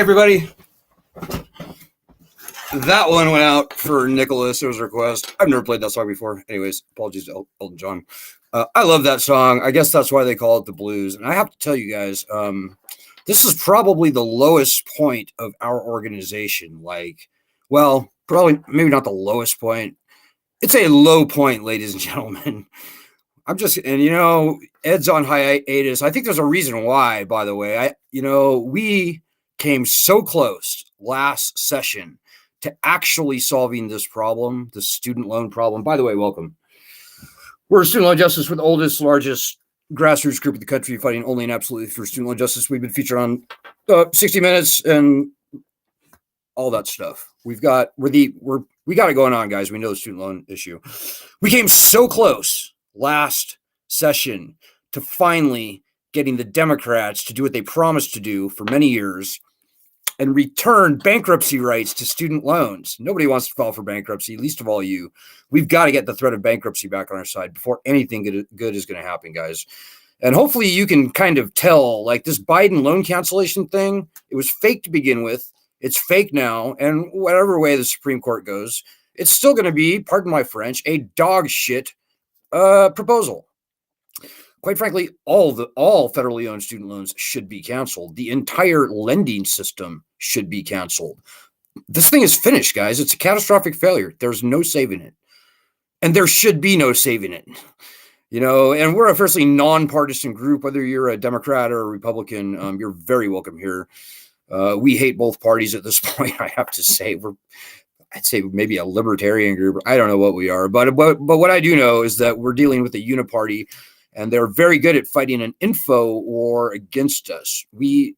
everybody. That one went out for Nicholas. It was a request. I've never played that song before. Anyways, apologies to Elton John. I love that song. I guess that's why they call it the blues. And I have to tell you guys, this is probably the lowest point of our organization. Probably maybe not the lowest point. It's a low point, ladies and gentlemen. Ed's on hiatus. I think there's a reason why, by the way. We came so close last session to actually solving this problem, the student loan problem. By the way, welcome. We're Student Loan Justice. We're the oldest, largest grassroots group in the country fighting only and absolutely for student loan justice. We've been featured on 60 Minutes and all that stuff. We got it going on, guys. We know the student loan issue. We came so close last session to finally getting the Democrats to do what they promised to do for many years and return bankruptcy rights to student loans. Nobody wants to file for bankruptcy, least of all you. We've got to get the threat of bankruptcy back on our side before anything good is going to happen, guys. And hopefully you can kind of tell, like this Biden loan cancellation thing, it was fake to begin with. It's fake now. And whatever way the Supreme Court goes, it's still going to be, pardon my French, a dog shit proposal. Quite frankly, all federally owned student loans should be canceled. The entire lending system should be canceled. This thing is finished, guys. It's a catastrophic failure. There's no saving it. And there should be no saving it. And we're a fairly nonpartisan group. Whether you're a Democrat or a Republican, you're very welcome here. We hate both parties at this point, I have to say. I'd say maybe a libertarian group. I don't know what we are. But what I do know is that we're dealing with a uniparty, and they're very good at fighting an info war against us. We,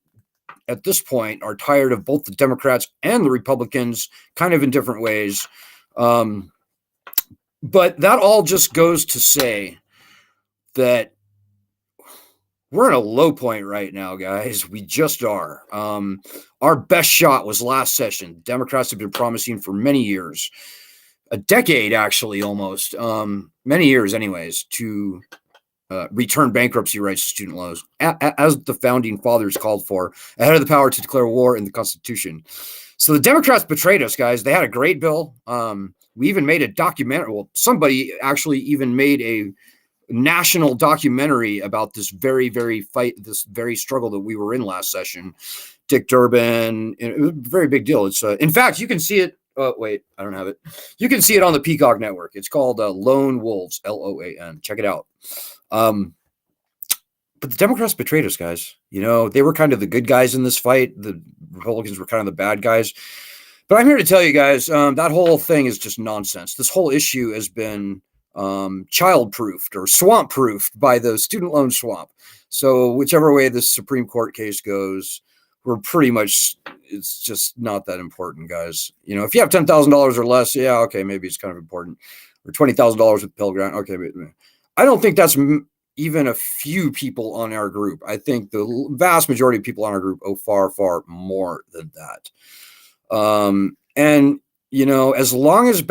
at this point, are tired of both the Democrats and the Republicans, kind of in different ways. But that all just goes to say that we're in a low point right now, guys. We just are. Our best shot was last session. Democrats have been promising for many years, a decade actually, almost, many years anyways, to return bankruptcy rights to student loans, as the founding fathers called for, ahead of the power to declare war in the Constitution. So the Democrats betrayed us, guys. They had a great bill. We even made a documentary. Well, somebody actually even made a national documentary about this very, very fight, this very struggle that we were in last session. Dick Durbin, it was a very big deal. It's in fact, you can see it. Oh, wait, I don't have it. You can see it on the Peacock Network. It's called Lone Wolves, Loan. Check it out. But the Democrats betrayed us, guys. They were kind of the good guys in this fight. The Republicans were kind of the bad guys. But I'm here to tell you guys, that whole thing is just nonsense. This whole issue has been child-proofed or swamp-proofed by the student loan swamp. So whichever way this Supreme Court case goes, we're pretty much, it's just not that important, guys. If you have $10,000 or less, yeah, okay, maybe it's kind of important. Or $20,000 with Pell Grant, okay. I don't think that's even a few people on our group. I think the vast majority of people on our group owe far, far more than that. As long as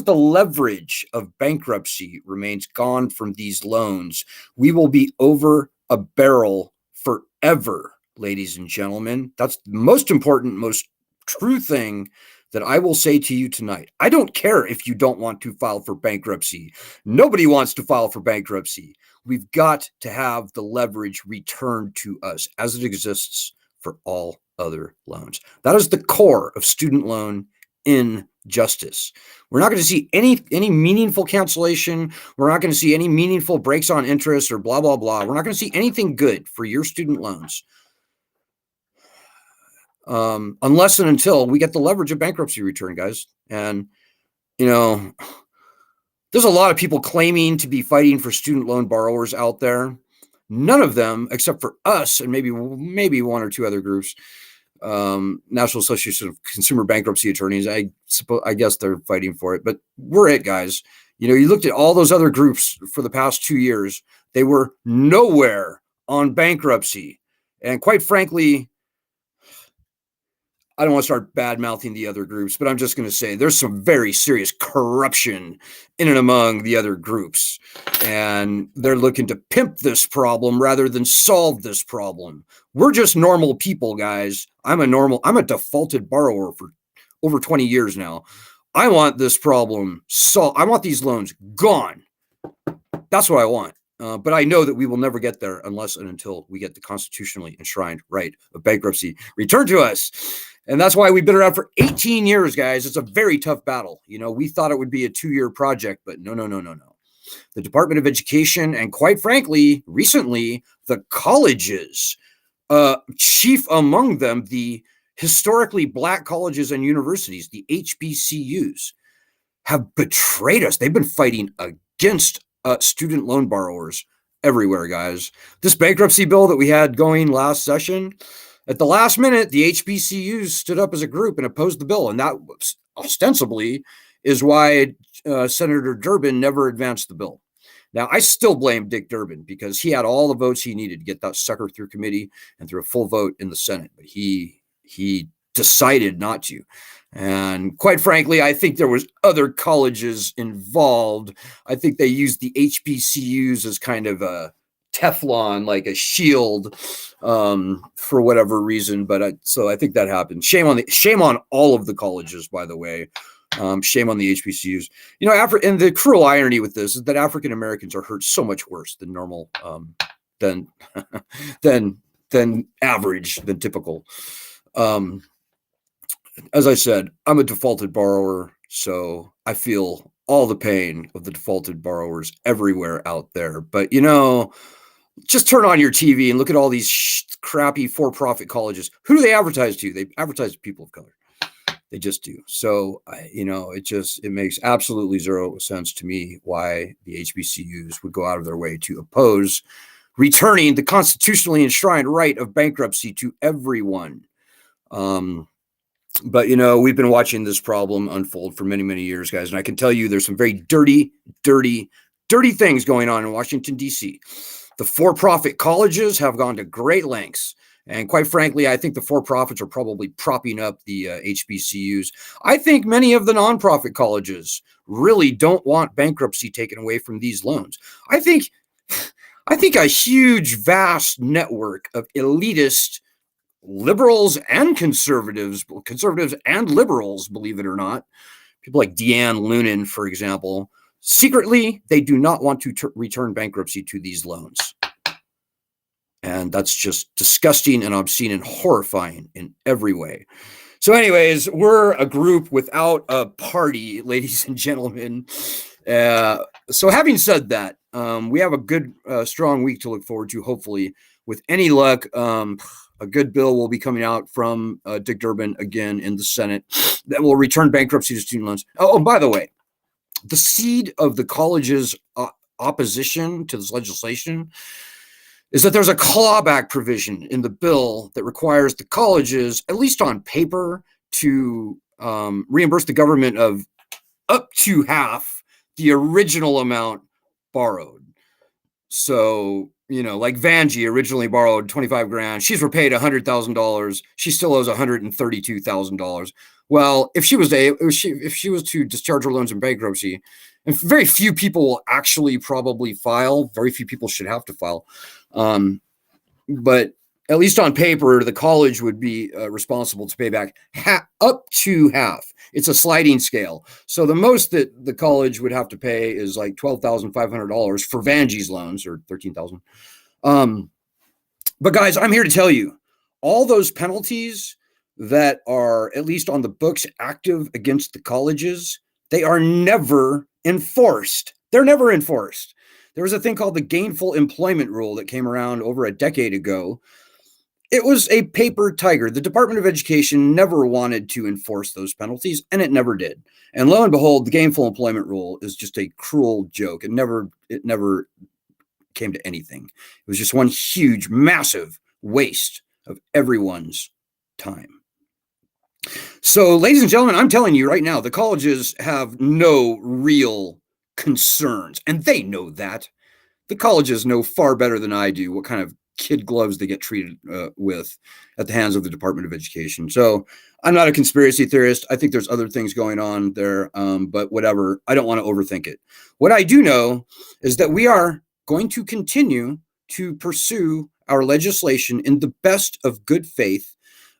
the leverage of bankruptcy remains gone from these loans, we will be over a barrel forever, ladies and gentlemen. That's the most important, most true thing that I will say to you tonight. I don't care if you don't want to file for bankruptcy. Nobody wants to file for bankruptcy. We've got to have the leverage returned to us as it exists for all other loans. That is the core of student loan injustice. We're not going to see any meaningful cancellation. We're not going to see any meaningful breaks on interest or blah, blah, blah. We're not going to see anything good for your student loans. Unless and until we get the leverage of bankruptcy return, guys. And, there's a lot of people claiming to be fighting for student loan borrowers out there. None of them, except for us and maybe one or two other groups, National Association of Consumer Bankruptcy Attorneys, I guess they're fighting for it, but we're it, guys. You looked at all those other groups for the past 2 years, they were nowhere on bankruptcy. And quite frankly, I don't want to start bad mouthing the other groups, but I'm just going to say there's some very serious corruption in and among the other groups. And they're looking to pimp this problem rather than solve this problem. We're just normal people, guys. I'm a defaulted borrower for over 20 years now. I want this problem solved. I want these loans gone. That's what I want. But I know that we will never get there unless and until we get the constitutionally enshrined right of bankruptcy returned to us. And that's why we've been around for 18 years, guys. It's a very tough battle. You know, we thought it would be a 2-year project, but no. The Department of Education and, quite frankly, recently, the colleges, chief among them, the historically black colleges and universities, the HBCUs, have betrayed us. They've been fighting against student loan borrowers everywhere, guys. This bankruptcy bill that we had going last session, at the last minute, the HBCUs stood up as a group and opposed the bill. And that ostensibly is why Senator Durbin never advanced the bill. Now, I still blame Dick Durbin because he had all the votes he needed to get that sucker through committee and through a full vote in the Senate. But he decided not to. And quite frankly, I think there was other colleges involved. I think they used the HBCUs as kind of a Teflon, like a shield, for whatever reason. But so I think that happened. Shame on all of the colleges, by the way. Shame on the HBCUs. You know, and the cruel irony with this is that African Americans are hurt so much worse than normal, than average, than typical. As I said, I'm a defaulted borrower, so I feel all the pain of the defaulted borrowers everywhere out there. But, you know, just turn on your TV and look at all these crappy for-profit colleges. Who do they advertise to? They advertise to people of color. They just do. So, you know, it makes absolutely zero sense to me why the HBCUs would go out of their way to oppose returning the constitutionally enshrined right of bankruptcy to everyone. But, you know, we've been watching this problem unfold for many, many years, guys. And I can tell you there's some very dirty things going on in Washington, D.C. The for-profit colleges have gone to great lengths. And quite frankly, I think the for-profits are probably propping up the HBCUs. I think many of the nonprofit colleges really don't want bankruptcy taken away from these loans. I think a huge, vast network of elitist liberals and conservatives and liberals, believe it or not, people like Deanne Lunin, for example, secretly, they do not want to return bankruptcy to these loans. And that's just disgusting and obscene and horrifying in every way. So anyways, we're a group without a party, ladies and gentlemen. So having said that, we have a good, strong week to look forward to, hopefully. With any luck, a good bill will be coming out from Dick Durbin again in the Senate that will return bankruptcy to student loans. Oh, by the way, the seed of the college's opposition to this legislation is that there's a clawback provision in the bill that requires the colleges, at least on paper, to reimburse the government of up to half the original amount borrowed. So, you know, like Vanjie originally borrowed 25 grand. She's repaid $100,000. She still owes $132,000. Well, if she was to discharge her loans in bankruptcy, and very few people will actually probably file, very few people should have to file. But at least on paper, the college would be responsible to pay back up to half. It's a sliding scale. So the most that the college would have to pay is like $12,500 for Vanjie's loans, or $13,000. But guys, I'm here to tell you, all those penalties that are at least on the books active against the colleges, they are never enforced. They're never enforced. There was a thing called the gainful employment rule that came around over a decade ago. It was a paper tiger. The Department of Education never wanted to enforce those penalties, and it never did. And lo and behold, the gainful employment rule is just a cruel joke. It never came to anything. It was just one huge, massive waste of everyone's time. So, ladies and gentlemen, I'm telling you right now, the colleges have no real concerns, and they know that. The colleges know far better than I do what kind of kid gloves they get treated with at the hands of the Department of Education. So I'm not a conspiracy theorist. I think there's other things going on there, but whatever. I don't want to overthink it. What I do know is that we are going to continue to pursue our legislation in the best of good faith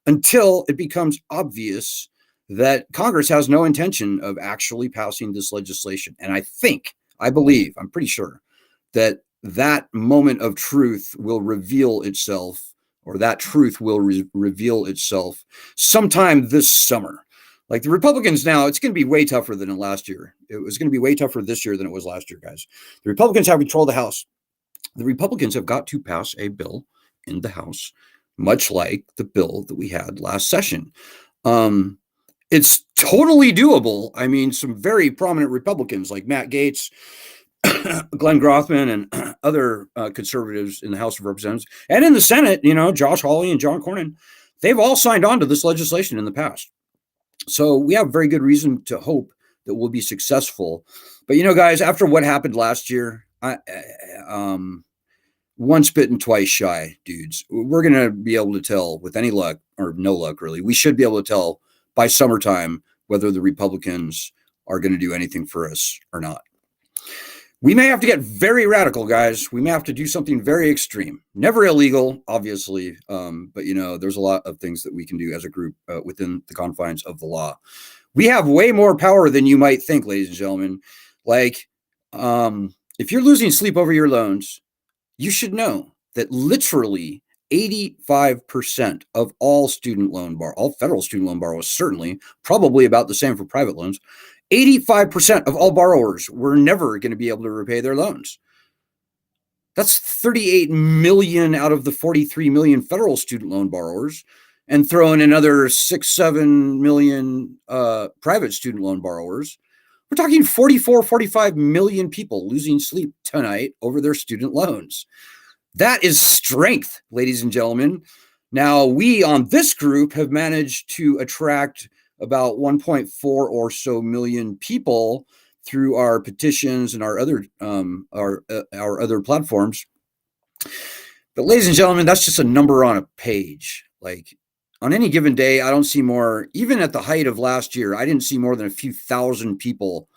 until it becomes obvious that Congress has no intention of actually passing this legislation. And I believe, I'm pretty sure that that moment of truth will reveal itself, or that truth will reveal itself sometime this summer. Like the Republicans now, it's going to be way tougher than last year. It was going to be way tougher this year than it was last year, guys. The Republicans have control of the House. The Republicans have got to pass a bill in the House, much like the bill that we had last session. It's totally doable. I mean, some very prominent Republicans like Matt Gaetz, Glenn Grothman, and other conservatives in the House of Representatives and in the Senate, Josh Hawley and John Cornyn, they've all signed on to this legislation in the past. So we have very good reason to hope that we'll be successful. But, guys, after what happened last year, once bitten, twice shy, dudes. We're going to be able to tell with any luck, or no luck, really. We should be able to tell by summertime whether the Republicans are going to do anything for us or not. We may have to get very radical, guys. We may have to do something very extreme. Never illegal, obviously, but there's a lot of things that we can do as a group within the confines of the law. We have way more power than you might think, ladies and gentlemen. Like, if you're losing sleep over your loans, you should know that literally 85% of all all federal student loan borrowers, certainly, probably about the same for private loans, 85% of all borrowers were never going to be able to repay their loans. That's 38 million out of the 43 million federal student loan borrowers, and throw in another 6-7 million private student loan borrowers. We're talking 45 million people losing sleep tonight over their student loans. That is strength, ladies and gentlemen. Now, we on this group have managed to attract about 1.4 or so million people through our petitions and our other platforms. But ladies and gentlemen, that's just a number on a page. Like, on any given day, I don't see more. Even at the height of last year, I didn't see more than a few thousand people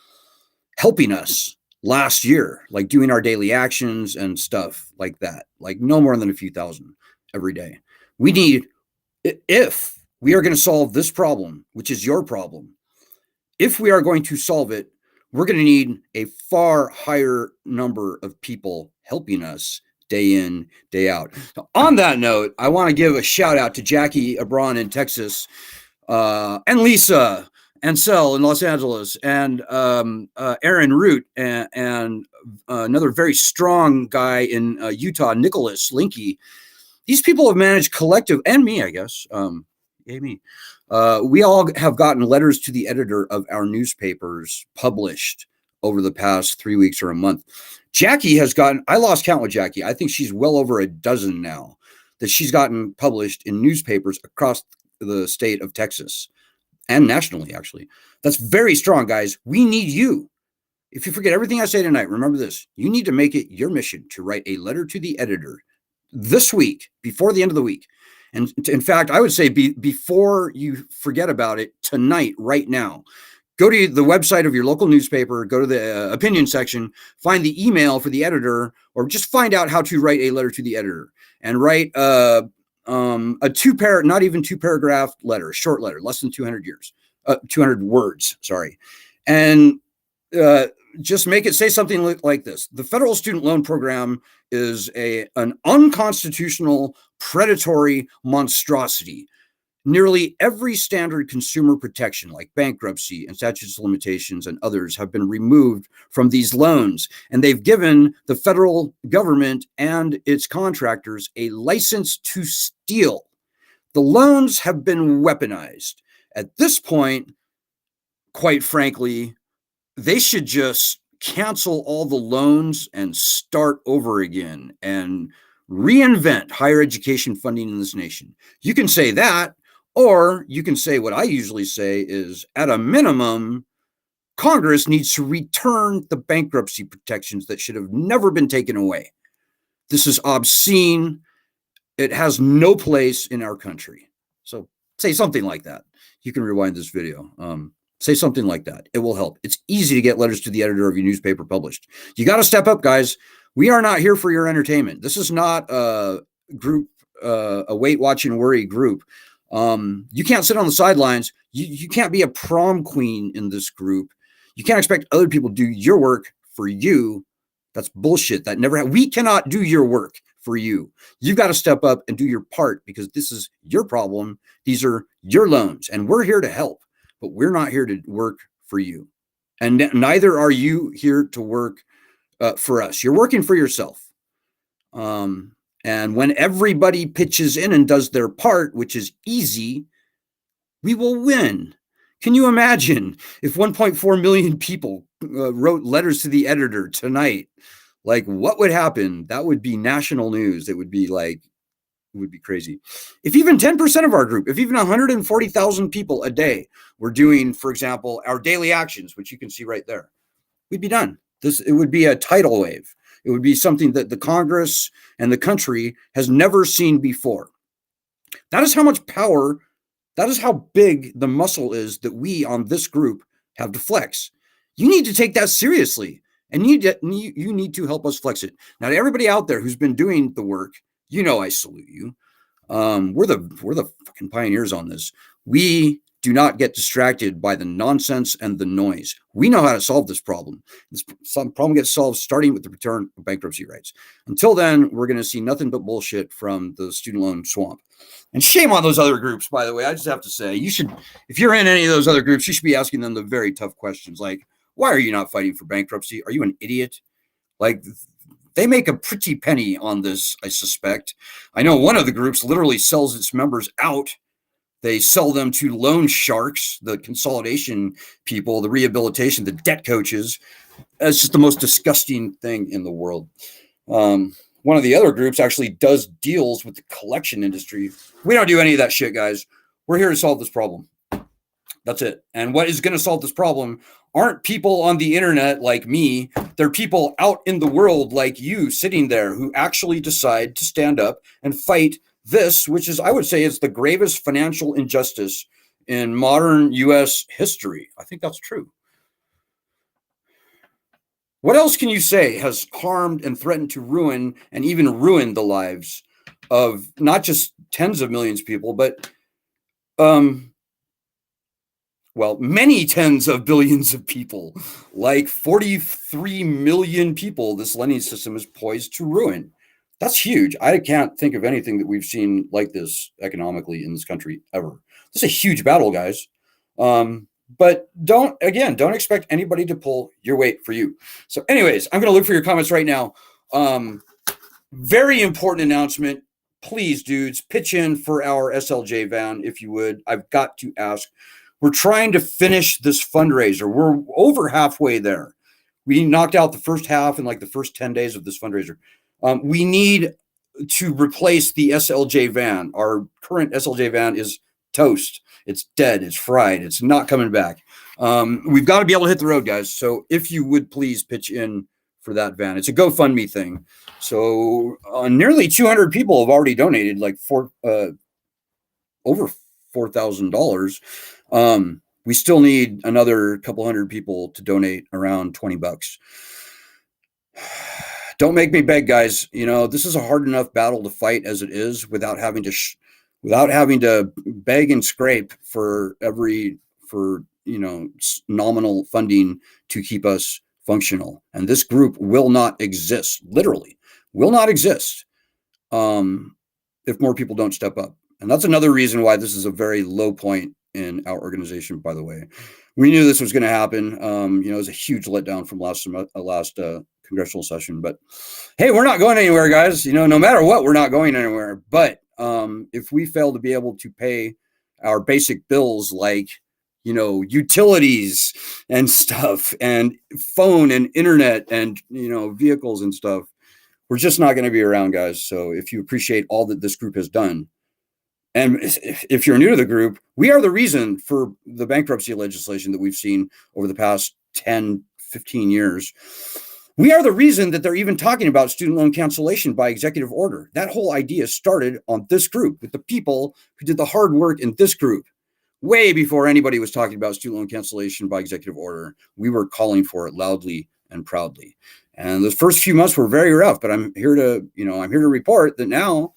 helping us last year, like doing our daily actions and stuff like that. Like no more than a few thousand every day. We need, if we are going to solve this problem, which is your problem, if we are going to solve it, we're going to need a far higher number of people helping us day in, day out. So on that note, I want to give a shout out to Jackie Abron in Texas, and Lisa Ansel in Los Angeles, and Aaron Root, and another very strong guy in Utah, Nicholas Linky. These people have managed collective, and me, I guess. Me. We all have gotten letters to the editor of our newspapers published over the past 3 weeks or a month. Jackie has gotten, I lost count with Jackie. I think she's well over a dozen now that she's gotten published in newspapers across the state of Texas and nationally, actually. That's very strong, guys. We need you. If you forget everything I say tonight, remember this. You need to make it your mission to write a letter to the editor this week, before the end of the week. And in fact, I would say before you forget about it tonight, right now, go to the website of your local newspaper, go to the opinion section, find the email for the editor, or just find out how to write a letter to the editor, and write a not even two paragraph letter, a short letter, less than 200 words, sorry. And just make it say something like this. The federal student loan program is an unconstitutional, predatory monstrosity. Nearly every standard consumer protection, like bankruptcy and statutes of limitations and others, have been removed from these loans, and they've given the federal government and its contractors a license to steal. The loans have been weaponized. At this point, quite frankly, they should just cancel all the loans and start over again and reinvent higher education funding in this nation. You can say that, or you can say what I usually say is, at a minimum, Congress needs to return the bankruptcy protections that should have never been taken away. This is obscene. It has no place in our country. So say something like that. You can rewind this video. Say something like that. It will help. It's easy to get letters to the editor of your newspaper published. You got to step up, guys. We are not here for your entertainment. This is not a group, a wait, watch, and worry group. You can't sit on the sidelines. You can't be a prom queen in this group. You can't expect other people to do your work for you. That's bullshit. That never we cannot do your work for you. You've got to step up and do your part because this is your problem. These are your loans, and we're here to help, but we're not here to work for you. And neither are you here to work for us. You're working for yourself. And when everybody pitches in and does their part, which is easy, we will win. Can you imagine if 1.4 million people wrote letters to the editor tonight? Like, what would happen? That would be national news. It would be like, it would be crazy. If even 10% of our group, if even 140,000 people a day were doing, for example, our daily actions, which you can see right there, we'd be done. It would be a tidal wave. It would be something that the Congress and the country has never seen before. That is how much power, that is how big the muscle is that we on this group have to flex. You need to take that seriously, and you need to help us flex it. Now, to everybody out there who's been doing the work, I salute you. We're the fucking pioneers on this. We do not get distracted by the nonsense and the noise. We know how to solve this problem. This problem gets solved starting with the return of bankruptcy rights. Until then, we're going to see nothing but bullshit from the student loan swamp. And shame on those other groups, by the way. I just have to say, you should, if you're in any of those other groups, you should be asking them the very tough questions like, why are you not fighting for bankruptcy? Are you an idiot? Like, they make a pretty penny on this, I suspect. I know one of the groups literally sells its members out. They sell them to loan sharks, the consolidation people, the rehabilitation, the debt coaches. It's just the most disgusting thing in the world. One of the other groups actually does deals with the collection industry. We don't do any of that shit, guys. We're here to solve this problem. That's it. And what is going to solve this problem aren't people on the internet like me. They're people out in the world like you sitting there who actually decide to stand up and fight this, which is, I would say, is the gravest financial injustice in modern U.S. history. I think that's true. What else can you say has harmed and threatened to ruin and even ruin the lives of not just tens of millions of people, but many tens of billions of people, like 43 million people this lending system is poised to ruin. That's huge. I can't think of anything that we've seen like this economically in this country ever. This is a huge battle, guys. But don't expect anybody to pull your weight for you. So anyways, I'm going to look for your comments right now. Very important announcement. Please, dudes, pitch in for our SLJ van, if you would. I've got to ask. We're trying to finish this fundraiser. We're over halfway there. We knocked out the first half in like the first 10 days of this fundraiser. We need to replace the SLJ van. Our current SLJ van is toast. It's dead. It's fried. It's not coming back. We've got to be able to hit the road, guys. So if you would please pitch in for that van. It's a GoFundMe thing. So nearly 200 people have already donated, like over $4,000. We still need another couple hundred people to donate around $20. Don't make me beg, guys. This is a hard enough battle to fight as it is without having to beg and scrape for nominal funding to keep us functional. And this group will not exist, literally will not exist, if more people don't step up. And that's another reason why this is a very low point in our organization, by the way. We knew this was going to happen. It was a huge letdown from last congressional session, but hey, we're not going anywhere, guys. No matter what, we're not going anywhere. But if we fail to be able to pay our basic bills, like utilities and stuff, and phone and internet and vehicles and stuff, we're just not going to be around, guys. So if you appreciate all that this group has done, and if you're new to the group, we are the reason for the bankruptcy legislation that we've seen over the past 10, 15 years. We are the reason that they're even talking about student loan cancellation by executive order. That whole idea started on this group with the people who did the hard work in this group. Way before anybody was talking about student loan cancellation by executive order, we were calling for it loudly and proudly. And the first few months were very rough, but I'm here to report that now,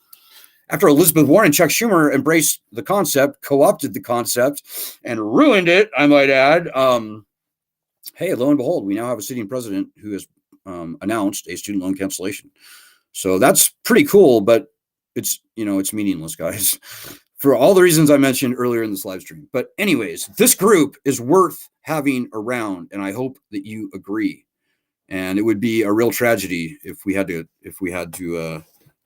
after Elizabeth Warren and Chuck Schumer embraced the concept, co-opted the concept, and ruined it, I might add, hey, lo and behold, we now have a sitting president who has announced a student loan cancellation. So that's pretty cool, but it's meaningless, guys, for all the reasons I mentioned earlier in this live stream. But anyways, this group is worth having around, and I hope that you agree. And it would be a real tragedy if we had to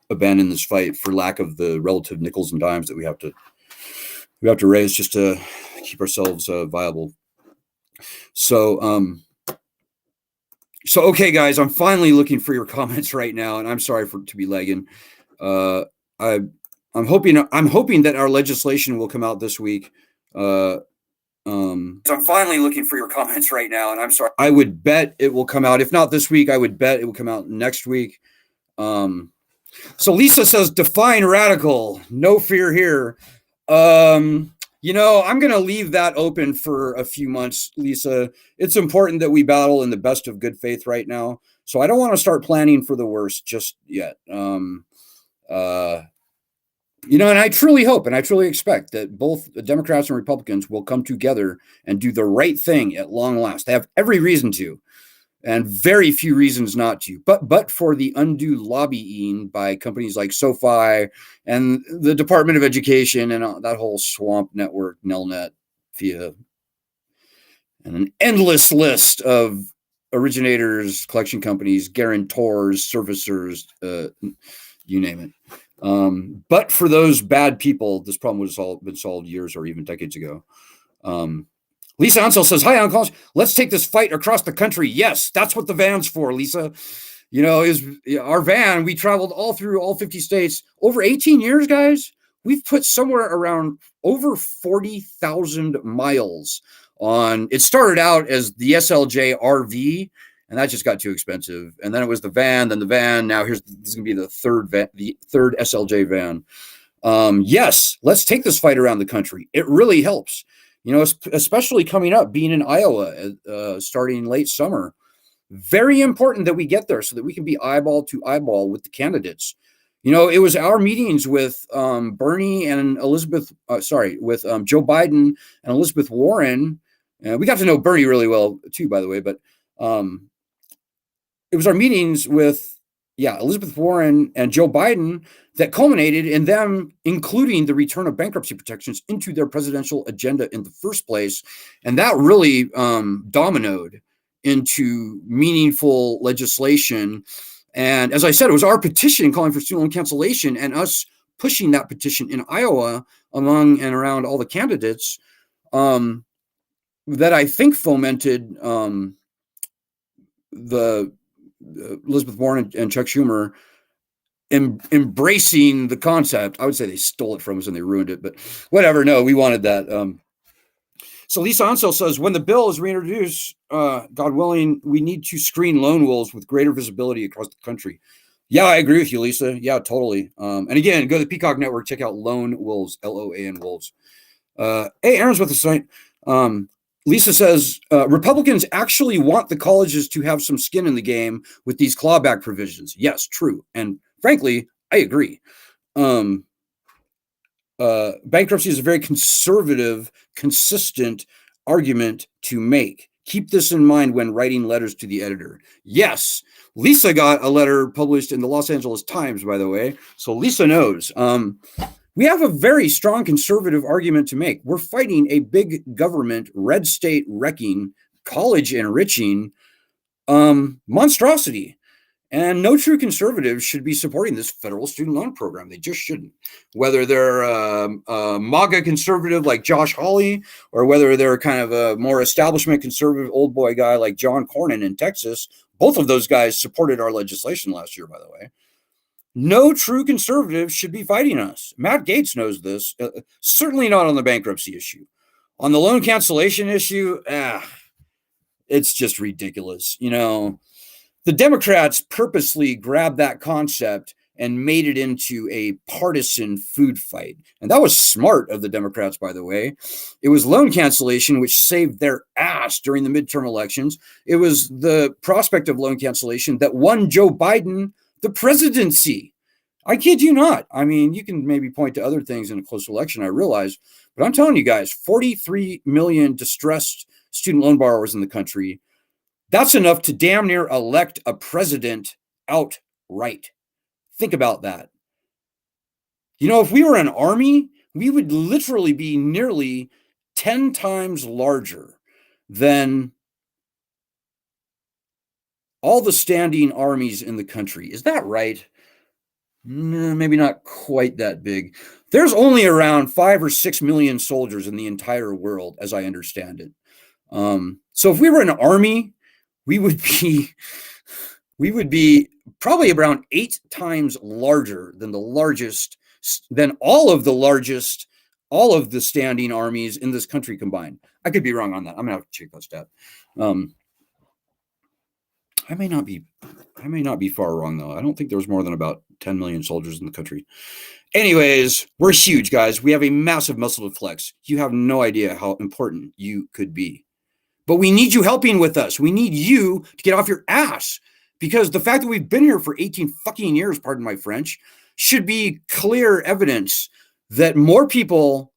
abandon this fight for lack of the relative nickels and dimes that we have to raise just to keep ourselves viable. So okay, guys, I'm finally looking for your comments right now, and I'm sorry to be lagging. I'm hoping that our legislation will come out this week. So I'm finally looking for your comments right now, and I'm sorry. I would bet it will come out. If not this week, I would bet it will come out next week. So Lisa says, define radical. No fear here. I'm going to leave that open for a few months, Lisa. It's important that we battle in the best of good faith right now. So I don't want to start planning for the worst just yet. And I truly hope and I truly expect that both the Democrats and Republicans will come together and do the right thing at long last. They have every reason to, and very few reasons not to. But for the undue lobbying by companies like SoFi and the Department of Education and that whole swamp network, Nelnet, via, and an endless list of originators, collection companies, guarantors, servicers, you name it. But for those bad people, this problem would have been solved years or even decades ago. Lisa Ansel says, hi, Uncle. Let's take this fight across the country. Yes, that's what the van's for, Lisa. Is our van. We traveled all through all 50 states. Over 18 years, guys, we've put somewhere around over 40,000 miles on. It started out as the SLJ RV, and that just got too expensive. And then it was the van, then the van. Now this is going to be the third SLJ van. Yes, let's take this fight around the country. It really helps. Especially coming up, being in Iowa, starting late summer. Very important that we get there so that we can be eyeball to eyeball with the candidates. It was our meetings with Bernie and with Joe Biden and Elizabeth Warren. We got to know Bernie really well too, by the way, but it was our meetings with Elizabeth Warren and Joe Biden that culminated in them including the return of bankruptcy protections into their presidential agenda in the first place. And that really dominoed into meaningful legislation. And as I said, it was our petition calling for student loan cancellation and us pushing that petition in Iowa among and around all the candidates that I think fomented the Elizabeth Warren and Chuck Schumer embracing the concept. I would say they stole it from us and they ruined it, but whatever. No, we wanted that. So Lisa Ansel says, when the bill is reintroduced, God willing, we need to screen lone wolves with greater visibility across the country. Yeah, I agree with you, Lisa. Yeah, totally. And again, go to the Peacock Network, check out Lone Wolves, LOAN Wolves. Hey, Aaron's with the site. Lisa says, Republicans actually want the colleges to have some skin in the game with these clawback provisions. Yes, true. And frankly, I agree. Bankruptcy is a very conservative, consistent argument to make. Keep this in mind when writing letters to the editor. Yes, Lisa got a letter published in the Los Angeles Times, by the way. So Lisa knows. We have a very strong conservative argument to make. We're fighting a big government, red state wrecking, college enriching monstrosity. And no true conservative should be supporting this federal student loan program. They just shouldn't. Whether they're a MAGA conservative like Josh Hawley, or whether they're kind of a more establishment conservative old boy guy like John Cornyn in Texas, both of those guys supported our legislation last year, by the way. No true conservative should be fighting us. Matt Gaetz knows this. Certainly not on the bankruptcy issue. On the loan cancellation issue, it's just ridiculous. The The Democrats purposely grabbed that concept and made it into a partisan food fight. And that was smart of the Democrats, by the way. It was loan cancellation, which saved their ass during the midterm elections. It was the prospect of loan cancellation that won Joe Biden the presidency. I kid you not. I mean, you can maybe point to other things in a close election, I realize, but I'm telling you guys, 43 million distressed student loan borrowers in the country. That's enough to damn near elect a president outright. Think about that. You know, if we were an army, we would literally be nearly 10 times larger than all the standing armies in the country. Is that right? Maybe not quite that big. There's only around 5 or 6 million soldiers in the entire world, as I understand it. So if we were an army, we would be probably around 8 times larger than all of the standing armies in this country combined. I could be wrong on that. I'm gonna have to check that stat. I may not be far wrong though. I don't think there's more than about 10 million soldiers in the country. Anyways, we're huge, guys. We have a massive muscle to flex. You have no idea how important you could be. But we need you helping with us. We need you to get off your ass, because the fact that we've been here for 18 fucking years, pardon my French, should be clear evidence that more people,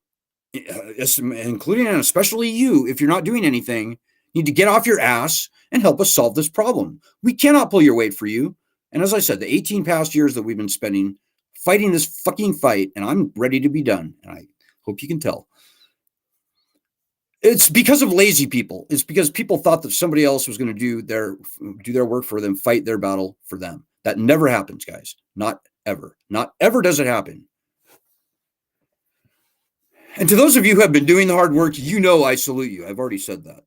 including and especially you, if you're not doing anything, need to get off your ass and help us solve this problem. We cannot pull your weight for you. And as I said, the 18 past years that we've been spending fighting this fucking fight, and I'm ready to be done. And I hope you can tell. It's because of lazy people. It's because people thought that somebody else was going to do their work for them, fight their battle for them. That never happens, guys. Not ever. Not ever does it happen. And to those of you who have been doing the hard work, you know I salute you. I've already said that.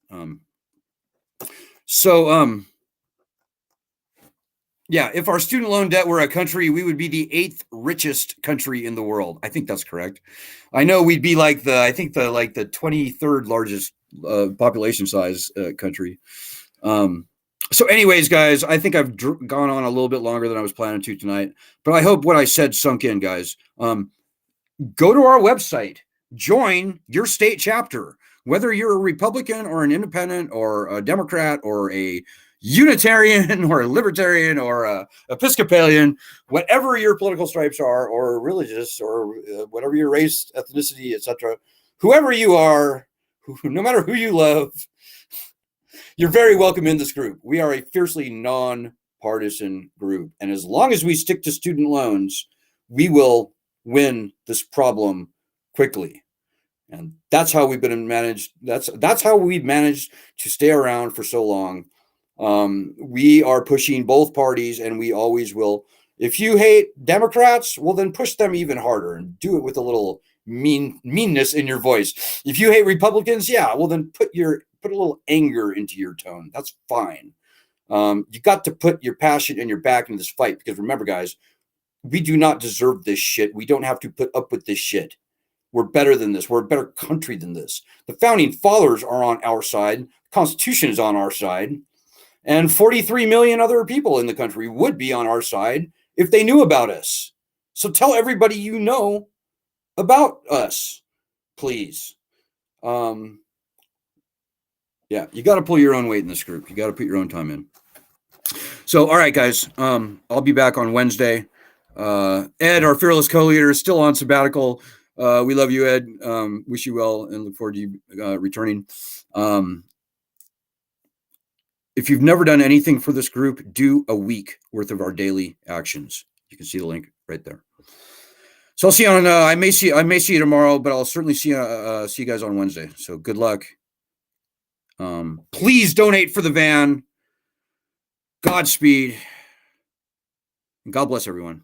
Yeah, if our student loan debt were a country, we would be the 8th richest country in the world. I think that's correct. I know we'd be like the 23rd largest population size country. So anyways, guys, I think I've gone on a little bit longer than I was planning to tonight, but I hope what I said sunk in, guys. Go to our website, join your state chapter, whether you're a Republican or an independent or a Democrat or a Unitarian or a Libertarian or a Episcopalian, whatever your political stripes are, or religious, or whatever your race, ethnicity, etc., whoever you are, no matter who you love, you're very welcome in this group. We are a fiercely non-partisan group, and as long as we stick to student loans, we will win this problem quickly. And that's how we've been managed. That's how we've managed to stay around for so long. We are pushing both parties, and we always will. If you hate Democrats, well, then push them even harder and do it with a little meanness in your voice. If you hate Republicans, yeah, well, then put a little anger into your tone. That's fine. You got to put your passion and your back into this fight, because remember, guys, we do not deserve this shit. We don't have to put up with this shit. We're better than this. We're a better country than this. The founding fathers are on our side. The Constitution is on our side. And 43 million other people in the country would be on our side if they knew about us. So tell everybody you know about us, please. Yeah, you got to pull your own weight in this group. You got to put your own time in. So, all right, guys, I'll be back on Wednesday. Ed, our fearless co-leader, is still on sabbatical. We love you, Ed. Wish you well and look forward to you returning. If you've never done anything for this group, do a week worth of our daily actions. You can see the link right there. So I'll see you on. I may see you tomorrow, but I'll certainly see you guys on Wednesday. So good luck. Please donate for the van. Godspeed. And God bless everyone.